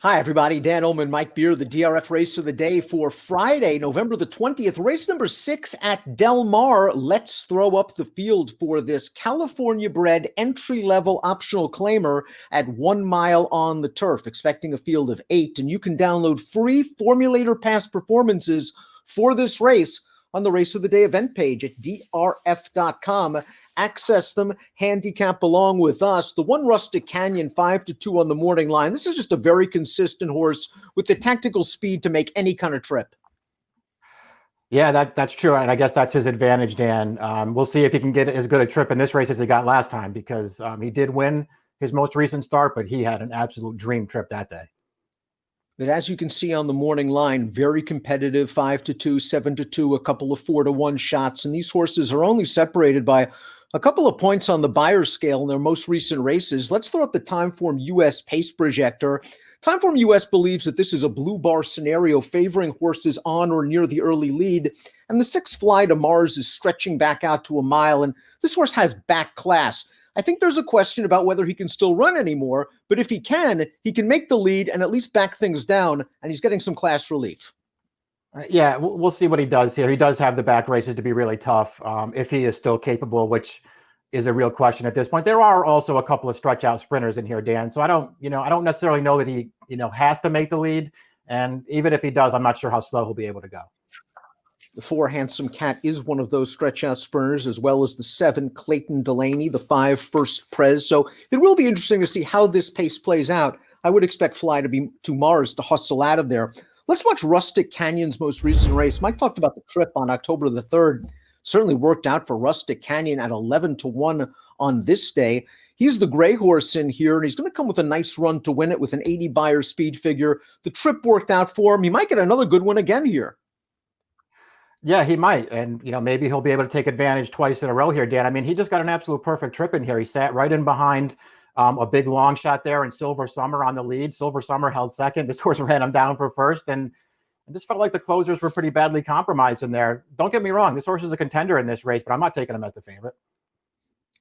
Hi, everybody. Dan Illman, Mike Beer, the DRF race of the day for Friday, November the 20th. Race number 6 at Del Mar. Let's throw up the field for this California-bred entry-level optional claimer at 1 mile on the turf, expecting a field of 8. And you can download free Formulator Pass performances for this race on the Race of the Day event page at drf.com. Access them, handicap along with us. The one Rustic Canyon, 5-2 on the morning line. This is just a very consistent horse with the tactical speed to make any kind of trip. Yeah, that's true. And I guess that's his advantage, Dan. We'll see if he can get as good a trip in this race as he got last time, because he did win his most recent start, but he had an absolute dream trip that day. But as you can see on the morning line, very competitive, 5-2, 7-2, a couple of 4-1 shots. And these horses are only separated by a couple of points on the Beyer scale in their most recent races. Let's throw up the Timeform US pace projector. Timeform US believes that this is a blue bar scenario favoring horses on or near the early lead. And the 6 Fly to Mars is stretching back out to a mile. And this horse has back class. I think there's a question about whether he can still run anymore, but if he can make the lead and at least back things down, and he's getting some class relief. Yeah, we'll see what he does here. He does have the back races to be really tough if he is still capable, which is a real question at this point. There are also a couple of stretch out sprinters in here, Dan. So I don't necessarily know that he, has to make the lead. And even if he does, I'm not sure how slow he'll be able to go. The 4 Handsome Cat is one of those stretch-out sprinters, as well as the 7 Clayton Delaney, the 5 First Prez. So it will be interesting to see how this pace plays out. I would expect Fly to Mars to hustle out of there. Let's watch Rustic Canyon's most recent race. Mike talked about the trip on October the 3rd. Certainly worked out for Rustic Canyon at 11-1 on this day. He's the gray horse in here, and he's going to come with a nice run to win it with an 80 Beyer speed figure. The trip worked out for him. He might get another good one again here. Yeah, he might. And, maybe he'll be able to take advantage twice in a row here, Dan. I mean, he just got an absolute perfect trip in here. He sat right in behind a big long shot there and Silver Summer on the lead. Silver Summer held second. This horse ran him down for first. And I just felt like the closers were pretty badly compromised in there. Don't get me wrong. This horse is a contender in this race, but I'm not taking him as the favorite.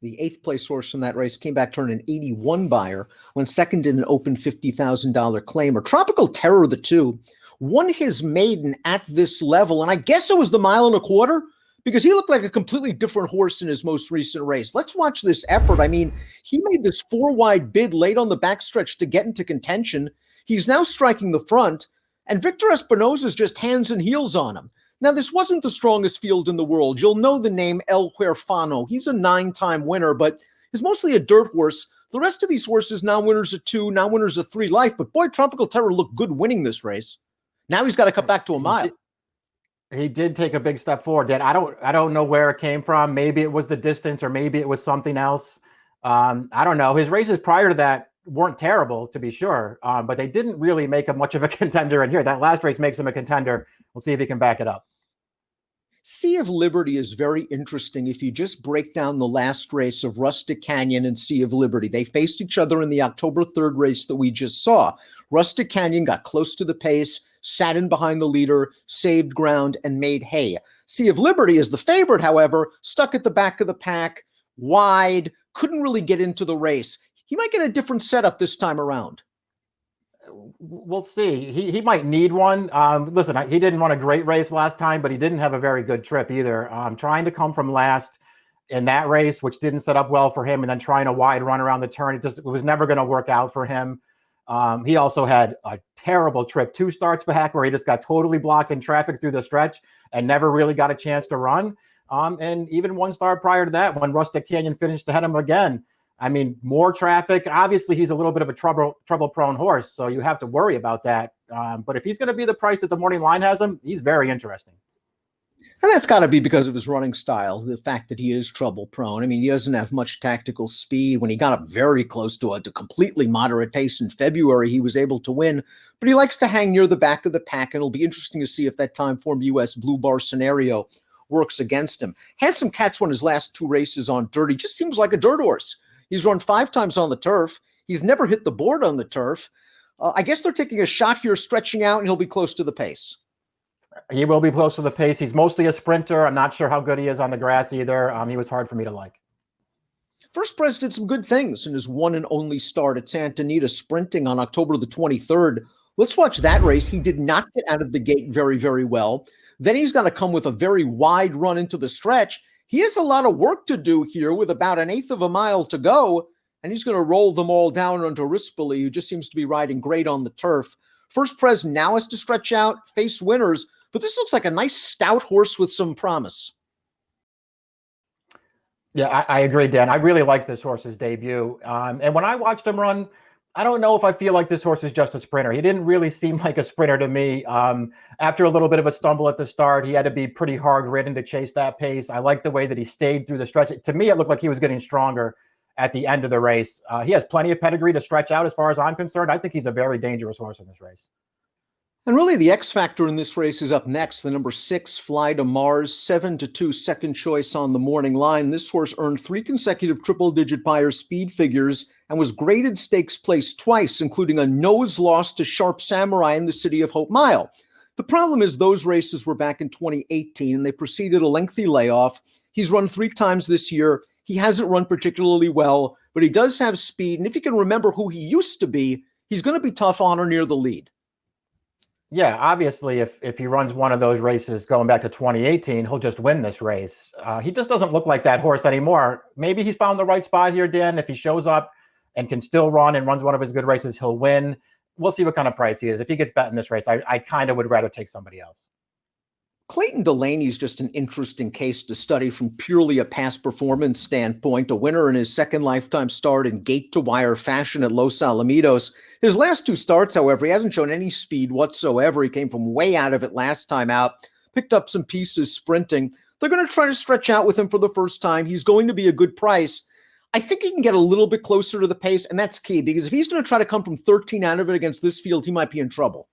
The 8th place horse in that race came back to earn an 81 Beyer, went second in an open $50,000 claim. Or Tropical Terror, the 2, won his maiden at this level, and I guess it was the 1.25 miles, because he looked like a completely different horse in his most recent race. Let's watch this effort. I mean, he made this 4-wide bid late on the backstretch to get into contention. He's now striking the front, and Victor Espinosa's just hands and heels on him. Now, this wasn't the strongest field in the world. You'll know the name El Huerfano. He's a 9-time winner, but he's mostly a dirt horse. The rest of these horses, now winners of 2, now winners of 3 life, but boy, Tropical Terror looked good winning this race. Now he's got to cut back to a mile. He did take a big step forward, Dan. I don't know where it came from. Maybe it was the distance, or maybe it was something else. I don't know. His races prior to that weren't terrible, to be sure, but they didn't really make him much of a contender in here. That last race makes him a contender. We'll see if he can back it up. Sea of Liberty is very interesting if you just break down the last race of Rustic Canyon and Sea of Liberty. They faced each other in the October 3rd race that we just saw. Rustic Canyon got close to the pace, sat in behind the leader, saved ground, and made hay. Sea of Liberty is the favorite, however, stuck at the back of the pack, wide, couldn't really get into the race. He might get a different setup this time around. We'll see. He might need one. Listen, he didn't run a great race last time, but he didn't have a very good trip either. Trying to come from last in that race, which didn't set up well for him, and then trying a wide run around the turn, it was never going to work out for him. He also had a terrible trip, 2 starts back, where he just got totally blocked in traffic through the stretch and never really got a chance to run. And even 1 start prior to that, when Rustic Canyon finished ahead of him again. I mean, more traffic. Obviously, he's a little bit of a trouble-prone horse, so you have to worry about that. But if he's going to be the price that the morning line has him, he's very interesting. And that's got to be because of his running style, the fact that he is trouble-prone. I mean, he doesn't have much tactical speed. When he got up very close to a completely moderate pace in February, he was able to win. But he likes to hang near the back of the pack, and it'll be interesting to see if that Timeform US blue bar scenario works against him. Handsome Cat's won his last 2 races on dirt. He just seems like a dirt horse. He's run 5 times on the turf. He's never hit the board on the turf. I guess they're taking a shot here, stretching out, and he'll be close to the pace. He will be close to the pace. He's mostly a sprinter. I'm not sure how good he is on the grass either. He was hard for me to like. First Pres did some good things in his one and only start at Santa Anita sprinting on October the 23rd. Let's watch that race. He did not get out of the gate very, very well. Then he's going to come with a very wide run into the stretch. He has a lot of work to do here with about an eighth of a mile to go, and he's going to roll them all down onto Rispoli, who just seems to be riding great on the turf. First Pres now has to stretch out, face winners, but this looks like a nice stout horse with some promise. Yeah, I agree, Dan. I really like this horse's debut. And when I watched him run, I don't know if I feel like this horse is just a sprinter. He didn't really seem like a sprinter to me. After a little bit of a stumble at the start, he had to be pretty hard ridden to chase that pace. I like the way that he stayed through the stretch. To me, it looked like he was getting stronger at the end of the race. He has plenty of pedigree to stretch out as far as I'm concerned. I think he's a very dangerous horse in this race. And really, the X factor in this race is up next. The number 6, Fly to Mars, 7-2 second choice on the morning line. This horse earned 3 consecutive triple-digit Beyer speed figures and was graded stakes place twice, including a nose loss to Sharp Samurai in the City of Hope Mile. The problem is those races were back in 2018, and they preceded a lengthy layoff. He's run 3 times this year. He hasn't run particularly well, but he does have speed. And if you can remember who he used to be, he's going to be tough on or near the lead. Yeah, obviously, if he runs one of those races going back to 2018, he'll just win this race. He just doesn't look like that horse anymore. Maybe he's found the right spot here, Dan. If he shows up and can still run and runs one of his good races, he'll win. We'll see what kind of price he is. If he gets bet in this race, I kind of would rather take somebody else. Clayton Delaney is just an interesting case to study from purely a past performance standpoint. A winner in his second lifetime start in gate-to-wire fashion at Los Alamitos. His last 2 starts, however, he hasn't shown any speed whatsoever. He came from way out of it last time out, picked up some pieces sprinting. They're going to try to stretch out with him for the first time. He's going to be a good price. I think he can get a little bit closer to the pace, and that's key, because if he's going to try to come from 13 out of it against this field, he might be in trouble.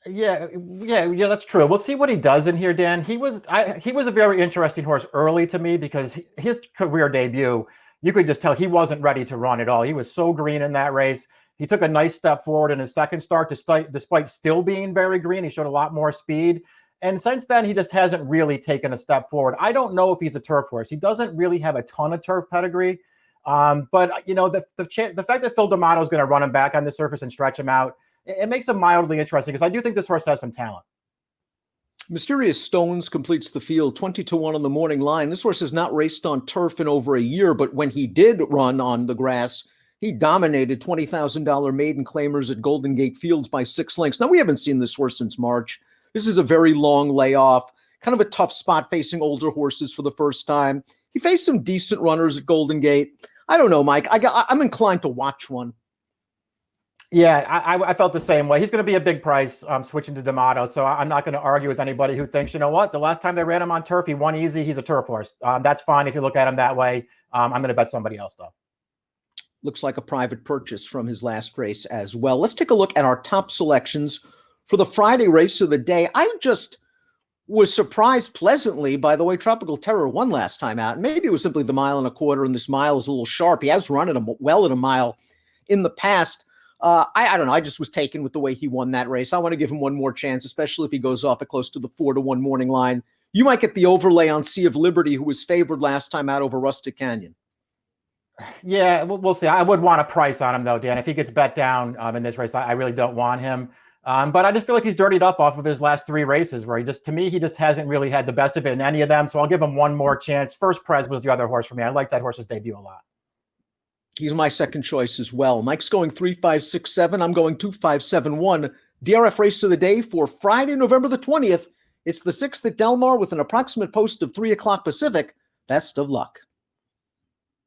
Yeah, that's true. We'll see what he does in here, Dan. He was a very interesting horse early to me because his career debut, you could just tell he wasn't ready to run at all. He was so green in that race. He took a nice step forward in his second start, despite still being very green. He showed a lot more speed. And since then, he just hasn't really taken a step forward. I don't know if he's a turf horse. He doesn't really have a ton of turf pedigree. But, you know, the fact that Phil D'Amato is going to run him back on the surface and stretch him out, it makes him mildly interesting because I do think this horse has some talent. Mysterious Stones completes the field 20-1 on the morning line. This horse has not raced on turf in over a year, but when he did run on the grass, he dominated $20,000 maiden claimers at Golden Gate Fields by 6 lengths. Now, we haven't seen this horse since March. This is a very long layoff, kind of a tough spot facing older horses for the first time. He faced some decent runners at Golden Gate. I don't know, Mike. I'm inclined to watch one. Yeah, I felt the same way. He's going to be a big price switching to D'Amato, so I'm not going to argue with anybody who thinks, you know what, the last time they ran him on turf, he won easy. He's a turf horse. That's fine if you look at him that way. I'm going to bet somebody else, though. Looks like a private purchase from his last race as well. Let's take a look at our top selections for the Friday race of the day. I just was surprised pleasantly by the way Tropical Terror won last time out. Maybe it was simply the 1.25 miles, and this mile is a little sharp. He has run well at a mile in the past. I don't know. I just was taken with the way he won that race. I want to give him one more chance, especially if he goes off at close to the 4-1 morning line. You might get the overlay on Sea of Liberty, who was favored last time out over Rustic Canyon. Yeah, we'll see. I would want a price on him, though, Dan. If he gets bet down in this race, I really don't want him. But I just feel like he's dirtied up off of his last 3 races where to me, he just hasn't really had the best of it in any of them. So I'll give him one more chance. First Pres was the other horse for me. I like that horse's debut a lot. He's my second choice as well. Mike's going 3-5-6-7. I'm going 2-5-7-1. DRF race of the day for Friday, November the 20th. It's the 6th at Del Mar with an approximate post of 3 o'clock Pacific. Best of luck.